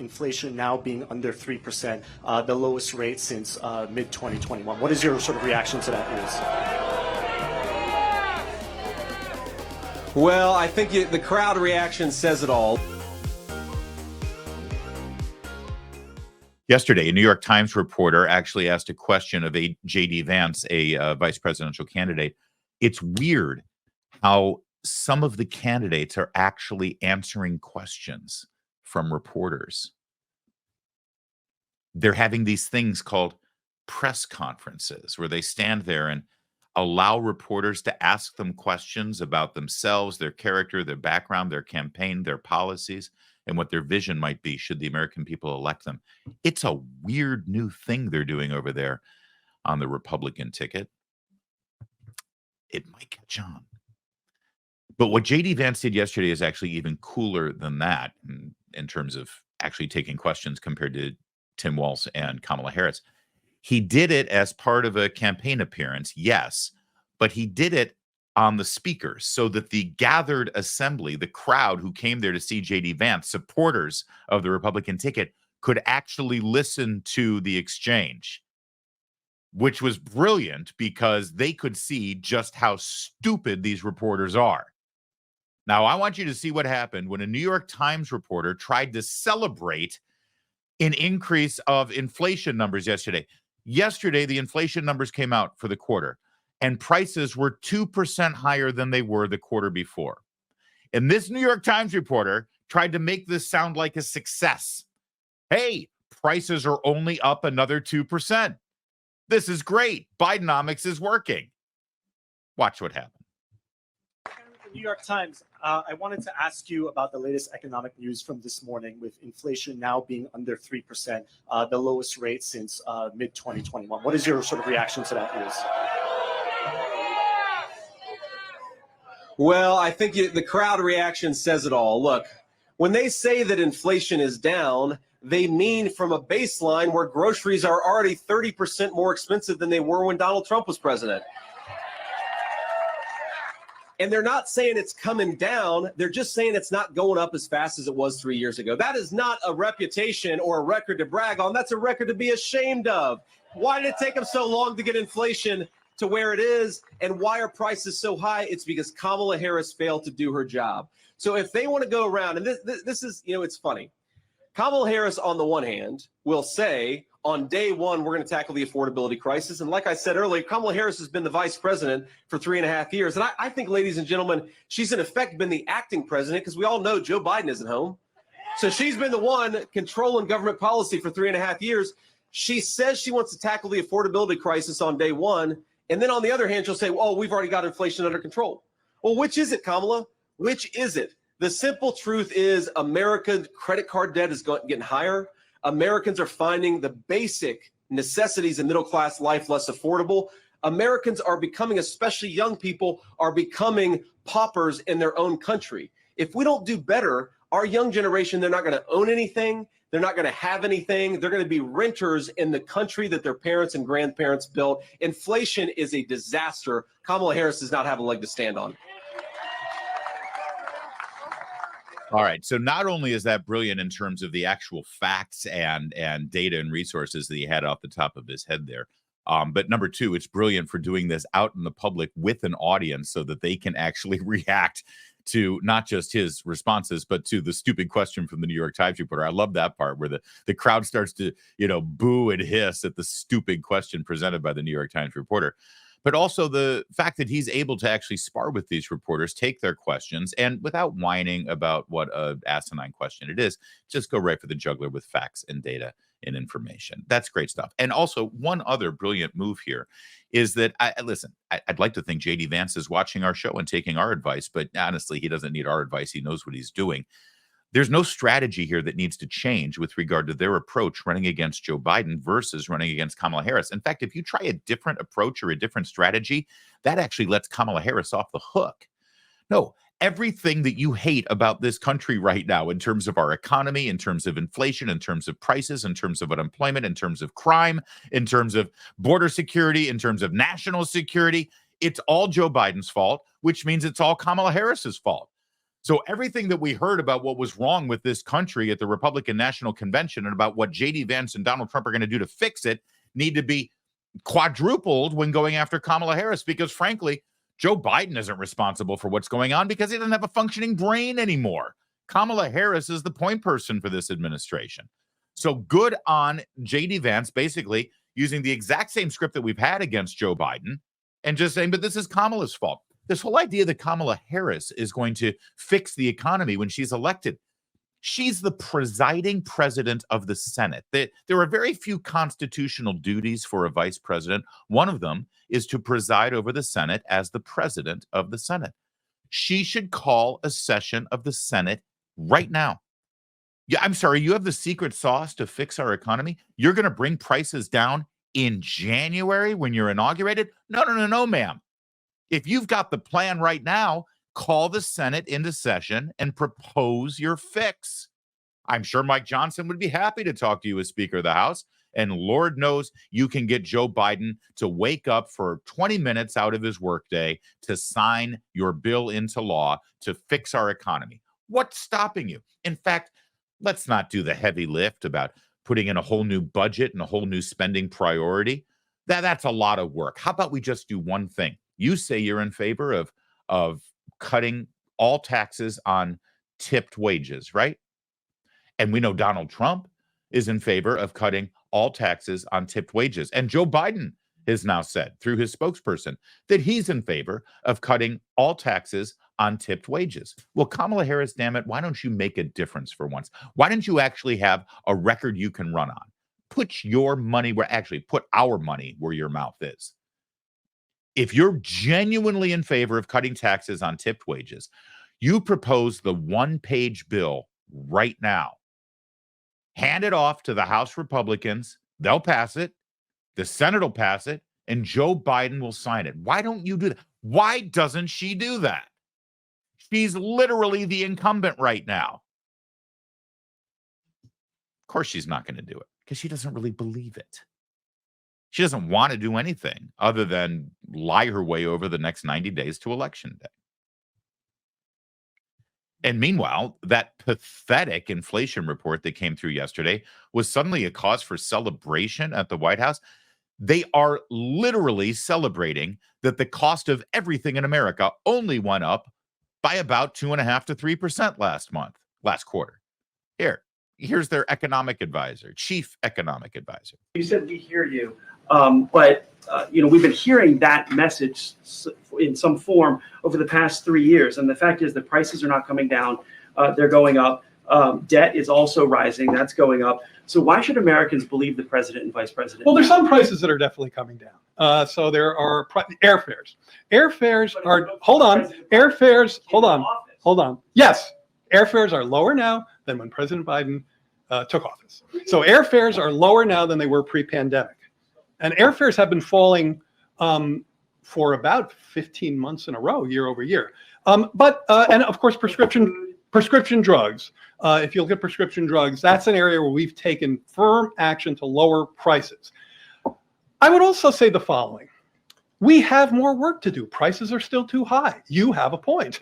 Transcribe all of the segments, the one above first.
inflation now being under 3%, the lowest rate since mid-2021. What is your sort of reaction to that news? Well, I think the crowd reaction says it all. Yesterday, a New York Times reporter actually asked a question of JD Vance, a vice presidential candidate. It's weird how some of the candidates are actually answering questions from reporters. They're having these things called press conferences where they stand there and allow reporters to ask them questions about themselves, their character, their background, their campaign, their policies, and what their vision might be should the American people elect them. It's a weird new thing they're doing over there on the Republican ticket. It might catch on. But what JD Vance did yesterday is actually even cooler than that in terms of actually taking questions compared to Tim Walz and Kamala Harris. He did it as part of a campaign appearance, yes, but he did it on the speakers so that the gathered assembly, the crowd who came there to see JD Vance, supporters of the Republican ticket, could actually listen to the exchange, which was brilliant because they could see just how stupid these reporters are. Now, I want you to see what happened when a New York Times reporter tried to celebrate an increase of inflation numbers yesterday. Yesterday, the inflation numbers came out for the quarter, and prices were 2% higher than they were the quarter before. And this New York Times reporter tried to make this sound like a success. Hey, prices are only up another 2%. This is great. Bidenomics is working. Watch what happened. New York Times, I wanted to ask you about the latest economic news from this morning with inflation now being under 3%, the lowest rate since mid-2021. What is your sort of reaction to that news? Well, I think the crowd reaction says it all. Look, when they say that inflation is down, they mean from a baseline where groceries are already 30% more expensive than they were when Donald Trump was president. And they're not saying it's coming down. They're just saying it's not going up as fast as it was 3 years ago. That is not a reputation or a record to brag on. That's a record to be ashamed of. Why did it take them so long to get inflation to where it is? And why are prices so high? It's because Kamala Harris failed to do her job. So if they want to go around, and this is, it's funny. Kamala Harris, on the one hand, will say, on day one, we're going to tackle the affordability crisis. And like I said earlier, Kamala Harris has been the vice president for 3.5 years. And I think, ladies and gentlemen, she's in effect been the acting president because we all know Joe Biden isn't home. So she's been the one controlling government policy for 3.5 years. She says she wants to tackle the affordability crisis on day one. And then on the other hand, she'll say, oh, we've already got inflation under control. Well, which is it, Kamala? Which is it? The simple truth is America's credit card debt is getting higher. Americans are finding the basic necessities of middle-class life less affordable. Americans are becoming, especially young people, are becoming paupers in their own country. If we don't do better, our young generation, they're not going to own anything. They're not going to have anything. They're going to be renters in the country that their parents and grandparents built. Inflation is a disaster. Kamala Harris does not have a leg to stand on. All right. So not only is that brilliant in terms of the actual facts and data and resources that he had off the top of his head there, but number two, it's brilliant for doing this out in the public with an audience so that they can actually react to not just his responses, but to the stupid question from the New York Times reporter. I love that part where the crowd starts to, boo and hiss at the stupid question presented by the New York Times reporter. But also the fact that he's able to actually spar with these reporters, take their questions, and without whining about what an asinine question it is, just go right for the jugular with facts and data and information. That's great stuff. And also, one other brilliant move here is that, I'd like to think JD Vance is watching our show and taking our advice, but honestly, he doesn't need our advice. He knows what he's doing. There's no strategy here that needs to change with regard to their approach running against Joe Biden versus running against Kamala Harris. In fact, if you try a different approach or a different strategy, that actually lets Kamala Harris off the hook. No, everything that you hate about this country right now in terms of our economy, in terms of inflation, in terms of prices, in terms of unemployment, in terms of crime, in terms of border security, in terms of national security, it's all Joe Biden's fault, which means it's all Kamala Harris's fault. So everything that we heard about what was wrong with this country at the Republican National Convention and about what JD Vance and Donald Trump are going to do to fix it need to be quadrupled when going after Kamala Harris, because frankly, Joe Biden isn't responsible for what's going on because he doesn't have a functioning brain anymore. Kamala Harris is the point person for this administration. So good on JD Vance, basically using the exact same script that we've had against Joe Biden and just saying, but this is Kamala's fault. This whole idea that Kamala Harris is going to fix the economy when she's elected. She's the presiding president of the Senate. There are very few constitutional duties for a vice president. One of them is to preside over the Senate as the president of the Senate. She should call a session of the Senate right now. Yeah, I'm sorry, you have the secret sauce to fix our economy? You're going to bring prices down in January when you're inaugurated? No, ma'am. If you've got the plan right now, call the Senate into session and propose your fix. I'm sure Mike Johnson would be happy to talk to you as Speaker of the House. And Lord knows you can get Joe Biden to wake up for 20 minutes out of his workday to sign your bill into law to fix our economy. What's stopping you? In fact, let's not do the heavy lift about putting in a whole new budget and a whole new spending priority. That's a lot of work. How about we just do one thing? You say you're in favor of cutting all taxes on tipped wages, right? And we know Donald Trump is in favor of cutting all taxes on tipped wages. And Joe Biden has now said through his spokesperson that he's in favor of cutting all taxes on tipped wages. Well, Kamala Harris, damn it, why don't you make a difference for once? Why don't you actually have a record you can run on? Put your money put our money where your mouth is. If you're genuinely in favor of cutting taxes on tipped wages, you propose the one-page bill right now. Hand it off to the House Republicans. They'll pass it. The Senate will pass it. And Joe Biden will sign it. Why don't you do that? Why doesn't she do that? She's literally the incumbent right now. Of course, she's not going to do it because she doesn't really believe it. She doesn't want to do anything other than lie her way over the next 90 days to Election Day. And meanwhile, that pathetic inflation report that came through yesterday was suddenly a cause for celebration at the White House. They are literally celebrating that the cost of everything in America only went up by about 2.5% to 3% last quarter. Here's their economic advisor, chief economic advisor. You said we hear you, but we've been hearing that message in some form over the past 3 years, and the fact is that prices are not coming down; they're going up. Debt is also rising; that's going up. So why should Americans believe the president and vice president? Well, there's some prices that are definitely coming down. So there are airfares. Airfares are hold on. Airfares hold on. Yes, airfares are lower now than when President Biden took office. So airfares are lower now than they were pre-pandemic. And airfares have been falling for about 15 months in a row, year over year. And of course, prescription drugs. If you look at prescription drugs, that's an area where we've taken firm action to lower prices. I would also say the following. We have more work to do. Prices are still too high. You have a point.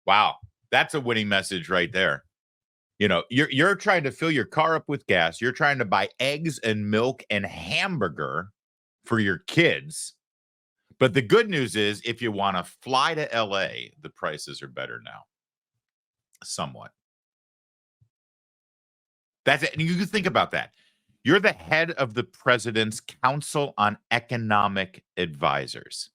Wow. That's a winning message right there. You're trying to fill your car up with gas. You're trying to buy eggs and milk and hamburger for your kids. But the good news is if you want to fly to LA, the prices are better now. Somewhat. That's it. And you can think about that. You're the head of the president's Council on Economic Advisors.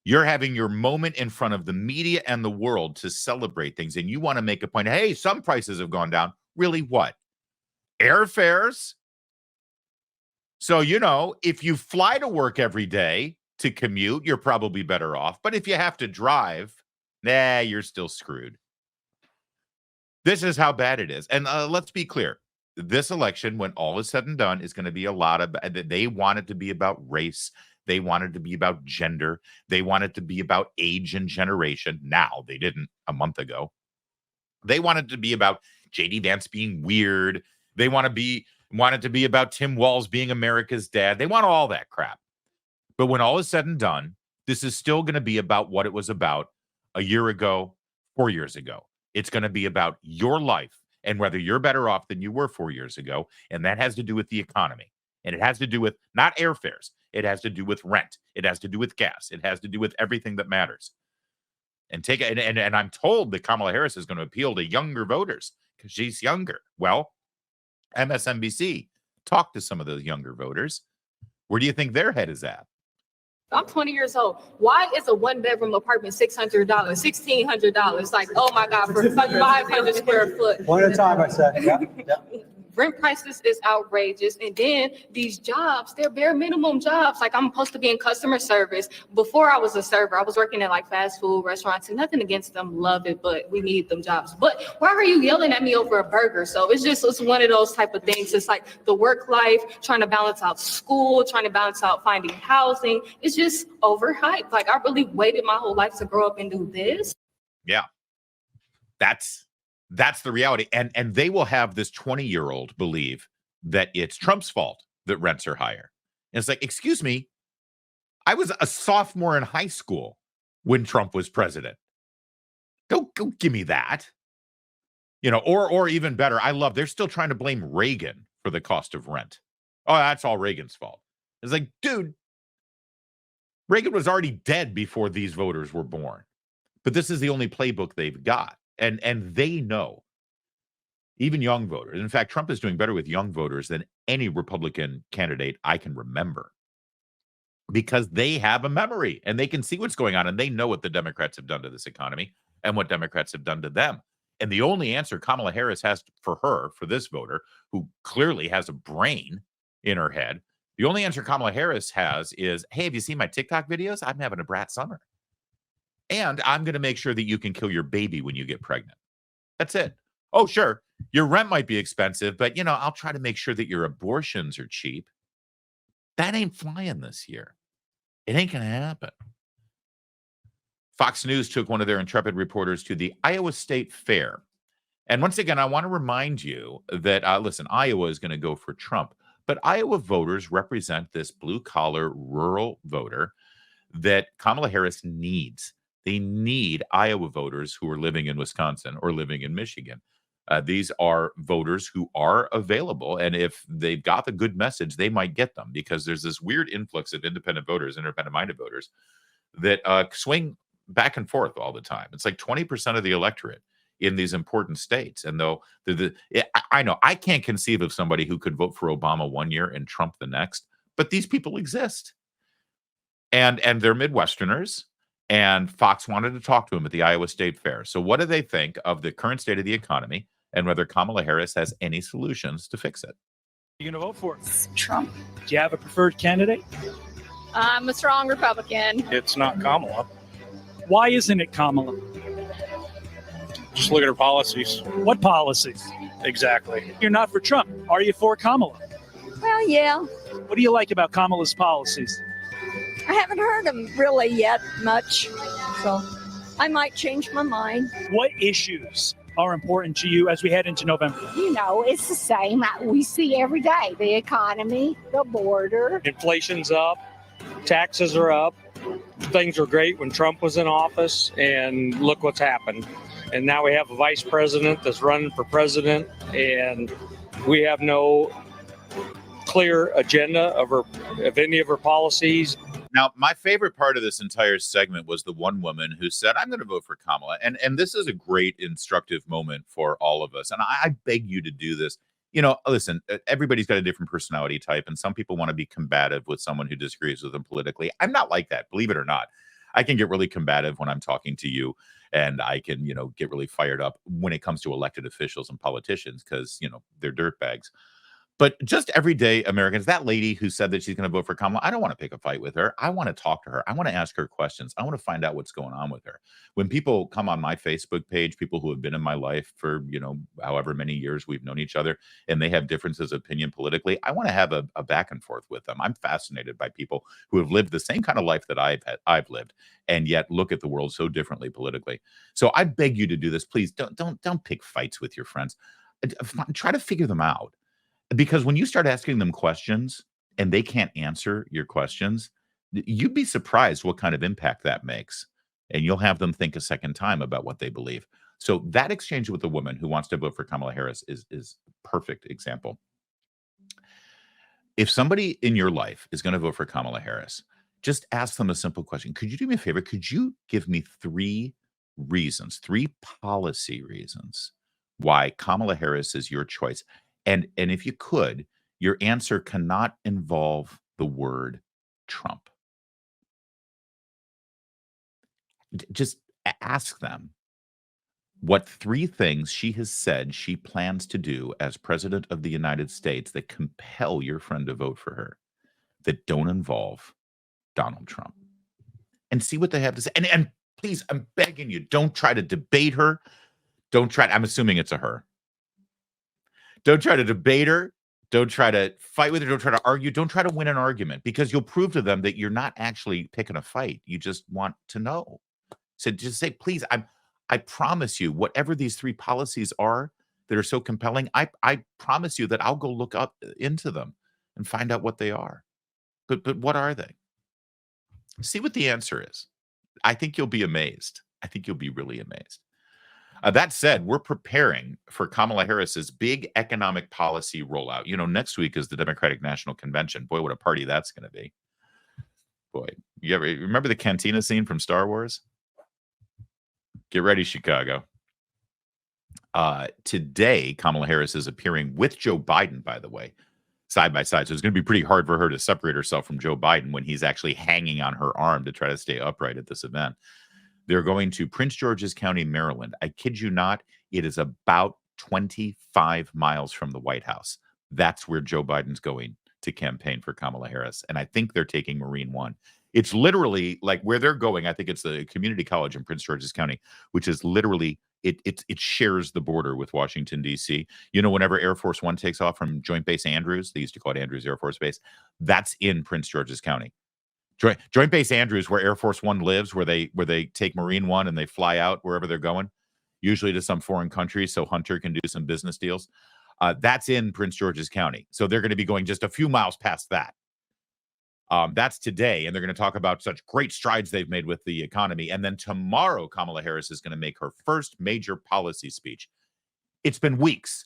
You're having your moment in front of the media and the world to celebrate things. And you want to make a point. Hey, some prices have gone down. Really what? Airfares? So, if you fly to work every day to commute, you're probably better off. But if you have to drive, you're still screwed. This is how bad it is. And let's be clear. This election, when all is said and done, is going to be a lot of, they want it to be about race. They wanted to be about gender. They wanted to be about age and generation. Now, they didn't a month ago. They wanted to be about JD Vance being weird. They wanted to be about Tim Walz being America's dad. They want all that crap. But when all is said and done, this is still going to be about what it was about a year ago, 4 years ago. It's going to be about your life and whether you're better off than you were 4 years ago. And that has to do with the economy. And it has to do with not airfares. It has to do with rent. It has to do with gas. It has to do with everything that matters. And and I'm told that Kamala Harris is going to appeal to younger voters because she's younger. Well, MSNBC talked to some of those younger voters. Where do you think their head is at? I'm 20 years old. Why is a one-bedroom apartment $600, $1,600? Like, oh my God, for 500 square foot. One at a time, I said. Yeah, yeah. Rent prices is outrageous. And then these jobs, they're bare minimum jobs. Like, I'm supposed to be in customer service. Before I was a server, I was working at like fast food restaurants, and nothing against them, love it, but we need them jobs. But why are you yelling at me over a burger? So it's one of those type of things. It's like the work life, trying to balance out school, trying to balance out finding housing. It's just overhyped. Like, I really waited my whole life to grow up and do this. Yeah. That's the reality. And they will have this 20-year-old believe that it's Trump's fault that rents are higher. And it's like, excuse me, I was a sophomore in high school when Trump was president. Go give me that. You know, or even better, they're still trying to blame Reagan for the cost of rent. Oh, that's all Reagan's fault. It's like, dude, Reagan was already dead before these voters were born. But this is the only playbook they've got. And they know, even young voters. In fact, Trump is doing better with young voters than any Republican candidate I can remember because they have a memory and they can see what's going on and they know what the Democrats have done to this economy and what Democrats have done to them. And the only answer Kamala Harris has for this voter who clearly has a brain in her head, the only answer Kamala Harris has is, hey, have you seen my TikTok videos? I'm having a brat summer. And I'm going to make sure that you can kill your baby when you get pregnant. That's it. Oh, sure. Your rent might be expensive, but, I'll try to make sure that your abortions are cheap. That ain't flying this year. It ain't going to happen. Fox News took one of their intrepid reporters to the Iowa State Fair. And once again, I want to remind you that, listen, Iowa is going to go for Trump, but Iowa voters represent this blue-collar rural voter that Kamala Harris needs. They need Iowa voters who are living in Wisconsin or living in Michigan. These are voters who are available. And if they've got the good message, they might get them because there's this weird influx of independent minded voters that swing back and forth all the time. It's like 20% of the electorate in these important states. And though I know I can't conceive of somebody who could vote for Obama one year and Trump the next, but these people exist. And they're Midwesterners. And Fox wanted to talk to him at the Iowa State Fair. So what do they think of the current state of the economy and whether Kamala Harris has any solutions to fix it? You going to vote for? Trump. Do you have a preferred candidate? I'm a strong Republican. It's not Kamala. Why isn't it Kamala? Just look at her policies. What policies? Exactly. You're not for Trump. Are you for Kamala? Well, yeah. What do you like about Kamala's policies? I haven't heard them really yet much, so I might change my mind. What issues are important to you as we head into November? It's the same we see every day. The economy, the border. Inflation's up. Taxes are up. Things were great when Trump was in office, and look what's happened. And now we have a vice president that's running for president, and we have no clear agenda of any of her policies. Now, my favorite part of this entire segment was the one woman who said, I'm going to vote for Kamala. And this is a great instructive moment for all of us. And I beg you to do this. Listen, everybody's got a different personality type, and some people want to be combative with someone who disagrees with them politically. I'm not like that, believe it or not. I can get really combative when I'm talking to you, and I can, get really fired up when it comes to elected officials and politicians because, they're dirtbags. But just everyday Americans, that lady who said that she's going to vote for Kamala, I don't want to pick a fight with her. I want to talk to her. I want to ask her questions. I want to find out what's going on with her. When people come on my Facebook page, people who have been in my life for, however many years we've known each other, and they have differences of opinion politically, I want to have a back and forth with them. I'm fascinated by people who have lived the same kind of life that I've lived, and yet look at the world so differently politically. So I beg you to do this. Please don't pick fights with your friends. Try to figure them out. Because when you start asking them questions and they can't answer your questions, you'd be surprised what kind of impact that makes. And you'll have them think a second time about what they believe. So that exchange with the woman who wants to vote for Kamala Harris is a perfect example. If somebody in your life is going to vote for Kamala Harris, just ask them a simple question. Could you do me a favor? Could you give me 3 reasons, 3 policy reasons why Kamala Harris is your choice? And if you could, your answer cannot involve the word Trump. Just ask them what 3 things she has said she plans to do as president of the United States that compel your friend to vote for her, that don't involve Donald Trump, and see what they have to say. And please, I'm begging you, don't try to debate her. Don't try. I'm assuming it's a her. Don't try to debate her. Don't try to fight with her. Don't try to argue. Don't try to win an argument, because you'll prove to them that you're not actually picking a fight. You just want to know. So just say, please, I promise you, whatever these 3 policies are that are so compelling, I promise you that I'll go look up into them and find out what they are. But what are they? See what the answer is. I think you'll be amazed. I think you'll be really amazed. That said, we're preparing for Kamala Harris's big economic policy rollout. You know, next week is the Democratic National Convention. Boy, what a party that's going to be. Boy, you ever remember the cantina scene from Star Wars? Get ready, Chicago. Today, Kamala Harris is appearing with Joe Biden, by the way, side by side. So it's going to be pretty hard for her to separate herself from Joe Biden when he's actually hanging on her arm to try to stay upright at this event. They're going to Prince George's County, Maryland. I kid you not, it is about 25 miles from the White House. That's where Joe Biden's going to campaign for Kamala Harris. And I think they're taking Marine One. It's literally like where they're going. I think it's the community college in Prince George's County, which is literally, it shares the border with Washington, D.C. You know, whenever Air Force One takes off from Joint Base Andrews, they used to call it Andrews Air Force Base, that's in Prince George's County. Joint Base Andrews, where Air Force One lives, where they take Marine One and they fly out wherever they're going, usually to some foreign country so Hunter can do some business deals. That's in Prince George's County. So they're going to be going just a few miles past that. That's today, and they're going to talk about such great strides they've made with the economy. And then tomorrow, Kamala Harris is going to make her first major policy speech. It's been weeks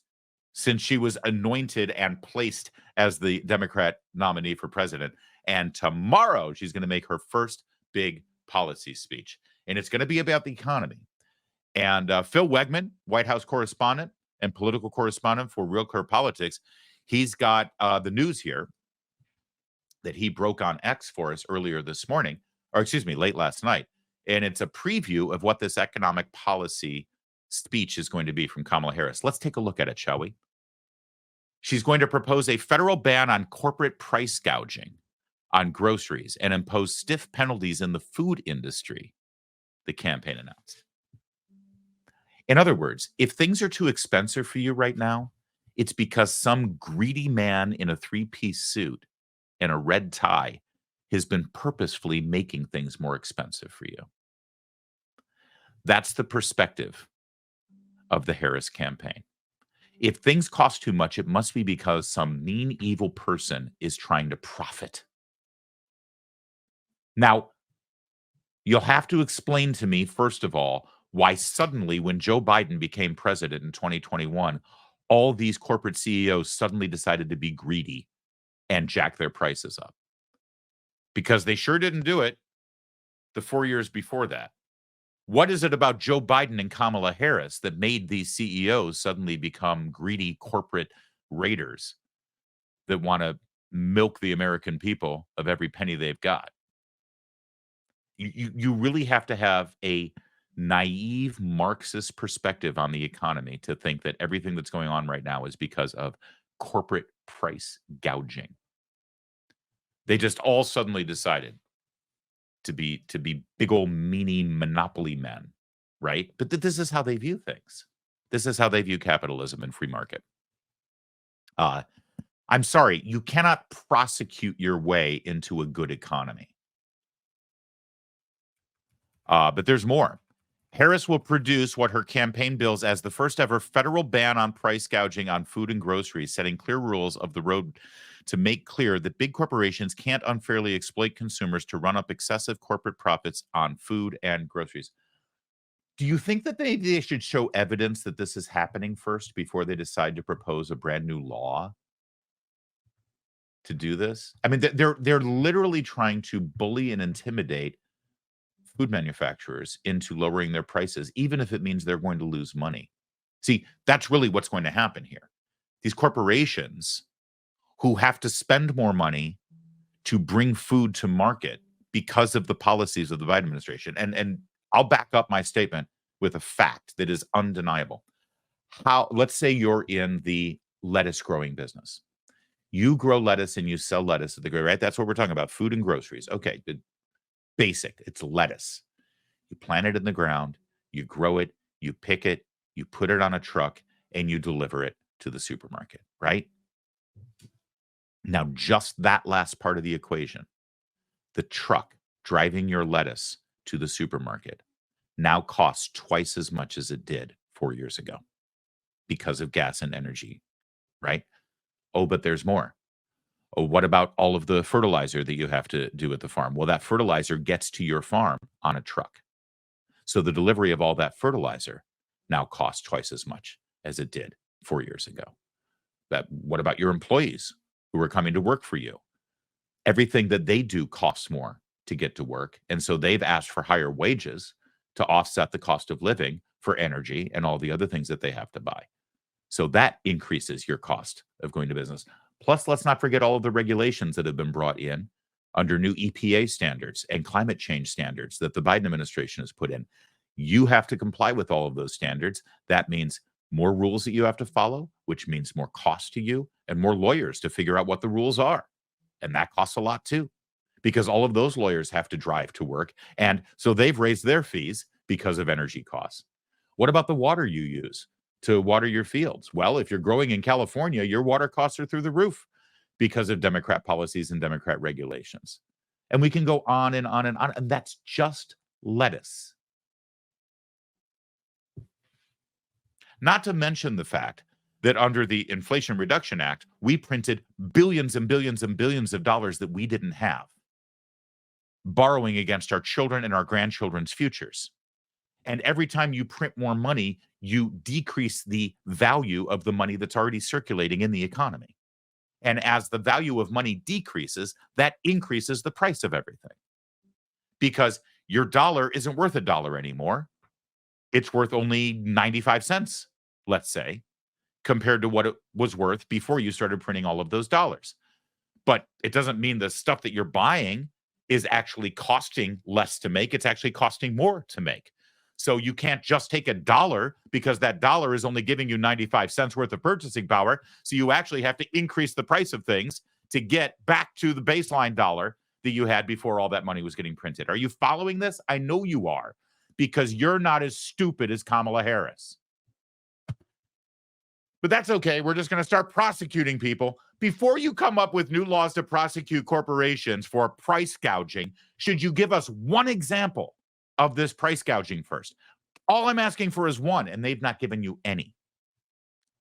since she was anointed and placed as the Democrat nominee for president. And tomorrow, she's going to make her first big policy speech. And it's going to be about the economy. And Phil Wegman, White House correspondent and political correspondent for Real Clear Politics, he's got the news here that he broke on X for us earlier this morning, or excuse me, late last night. And it's a preview of what this economic policy speech is going to be from Kamala Harris. Let's take a look at it, shall we? She's going to propose a federal ban on corporate price gouging on groceries and impose stiff penalties in the food industry, the campaign announced. In other words, if things are too expensive for you right now, it's because some greedy man in a 3-piece suit and a red tie has been purposefully making things more expensive for you. That's the perspective of the Harris campaign. If things cost too much, it must be because some mean, evil person is trying to profit. Now, you'll have to explain to me, first of all, why suddenly when Joe Biden became president in 2021, all these corporate CEOs suddenly decided to be greedy and jack their prices up. Because they sure didn't do it the 4 years before that. What is it about Joe Biden and Kamala Harris that made these CEOs suddenly become greedy corporate raiders that want to milk the American people of every penny they've got? You really have to have a naive Marxist perspective on the economy to think that everything that's going on right now is because of corporate price gouging. They just all suddenly decided to be big old meanie monopoly men, right? But this is how they view things. This is how they view capitalism and free market. I'm sorry, you cannot prosecute your way into a good economy. But there's more. Harris will produce what her campaign bills as the first ever federal ban on price gouging on food and groceries, setting clear rules of the road to make clear that big corporations can't unfairly exploit consumers to run up excessive corporate profits on food and groceries. Do you think that they should show evidence that this is happening first before they decide to propose a brand new law to do this? I mean, they're literally trying to bully and intimidate food manufacturers into lowering their prices, even if it means they're going to lose money. See, that's really what's going to happen here. These corporations who have to spend more money to bring food to market because of the policies of the Biden administration. And I'll back up my statement with a fact that is undeniable. Let's say you're in the lettuce growing business. You grow lettuce and you sell lettuce at the grocery, right? That's what we're talking about, food and groceries. Okay, basic. It's lettuce. You plant it in the ground, you grow it, you pick it, you put it on a truck, and you deliver it to the supermarket, right? Now, just that last part of the equation, the truck driving your lettuce to the supermarket now costs twice as much as it did 4 years ago because of gas and energy, right? Oh, but there's more. Oh, what about all of the fertilizer that you have to do at the farm? Well, that fertilizer gets to your farm on a truck. So the delivery of all that fertilizer now costs twice as much as it did 4 years ago. What about your employees who are coming to work for you? Everything that they do costs more to get to work. And so they've asked for higher wages to offset the cost of living for energy and all the other things that they have to buy. So that increases your cost of going to business. Plus, let's not forget all of the regulations that have been brought in under new EPA standards and climate change standards that the Biden administration has put in. You have to comply with all of those standards. That means more rules that you have to follow, which means more cost to you and more lawyers to figure out what the rules are. And that costs a lot too, because all of those lawyers have to drive to work. And so they've raised their fees because of energy costs. What about the water you use to water your fields? Well, if you're growing in California, your water costs are through the roof because of Democrat policies and Democrat regulations. And we can go on and on and on. And that's just lettuce. Not to mention the fact that under the Inflation Reduction Act, we printed billions and billions and billions of dollars that we didn't have, borrowing against our children and our grandchildren's futures. And every time you print more money, you decrease the value of the money that's already circulating in the economy. And as the value of money decreases, that increases the price of everything. Because your dollar isn't worth $1 anymore. It's worth only 95 cents, let's say, compared to what it was worth before you started printing all of those dollars. But it doesn't mean the stuff that you're buying is actually costing less to make. It's actually costing more to make. So you can't just take $1 because that dollar is only giving you 95 cents worth of purchasing power. So you actually have to increase the price of things to get back to the baseline dollar that you had before all that money was getting printed. Are you following this? I know you are, because you're not as stupid as Kamala Harris. But that's okay. We're just going to start prosecuting people. Before you come up with new laws to prosecute corporations for price gouging, should you give us one example of this price gouging first? All I'm asking for is one, and they've not given you any.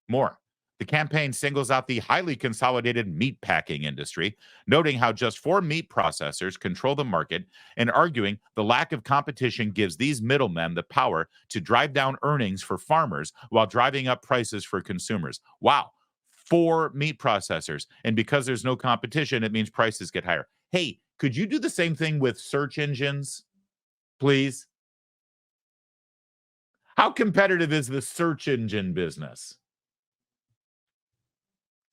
More. The campaign singles out the highly consolidated meat packing industry, noting how just 4 meat processors control the market and arguing the lack of competition gives these middlemen the power to drive down earnings for farmers while driving up prices for consumers. Wow. 4 meat processors. And because there's no competition, it means prices get higher. Hey, could you do the same thing with search engines, please? How competitive is the search engine business?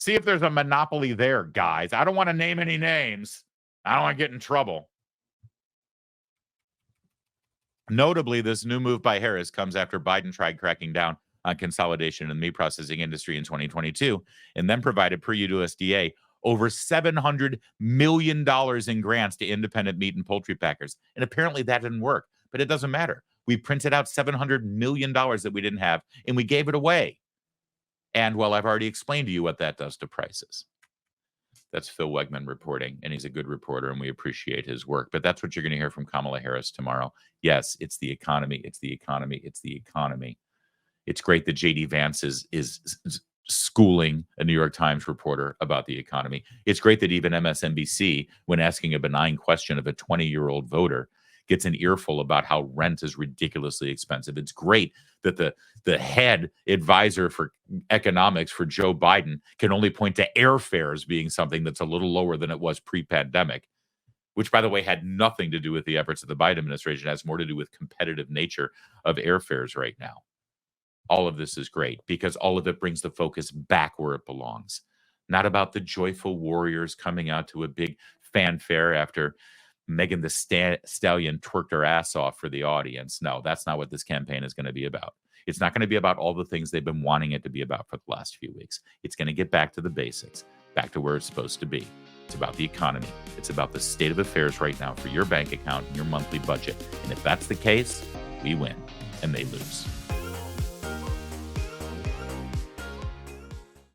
See if there's a monopoly there, guys. I don't want to name any names. I don't want to get in trouble. Notably, this new move by Harris comes after Biden tried cracking down on consolidation in the meat processing industry in 2022 and then provided, per USDA, over $700 million in grants to independent meat and poultry packers. And apparently that didn't work, but it doesn't matter. We printed out $700 million that we didn't have, and we gave it away. And, well, I've already explained to you what that does to prices. That's Phil Wegman reporting, and he's a good reporter, and we appreciate his work. But that's what you're going to hear from Kamala Harris tomorrow. Yes, it's the economy. It's the economy. It's the economy. It's great that JD Vance is schooling a New York Times reporter about the economy. It's great that even MSNBC, when asking a benign question of a 20-year-old voter, gets an earful about how rent is ridiculously expensive. It's great that the head advisor for economics for Joe Biden can only point to airfares being something that's a little lower than it was pre-pandemic, which, by the way, had nothing to do with the efforts of the Biden administration. It has more to do with competitive nature of airfares right now. All of this is great because all of it brings the focus back where it belongs. Not about the joyful warriors coming out to a big fanfare after Megan the Stallion twerked her ass off for the audience. No, that's not what this campaign is going to be about. It's not going to be about all the things they've been wanting it to be about for the last few weeks. It's going to get back to the basics, back to where it's supposed to be. It's about the economy. It's about the state of affairs right now for your bank account and your monthly budget. And if that's the case, we win and they lose.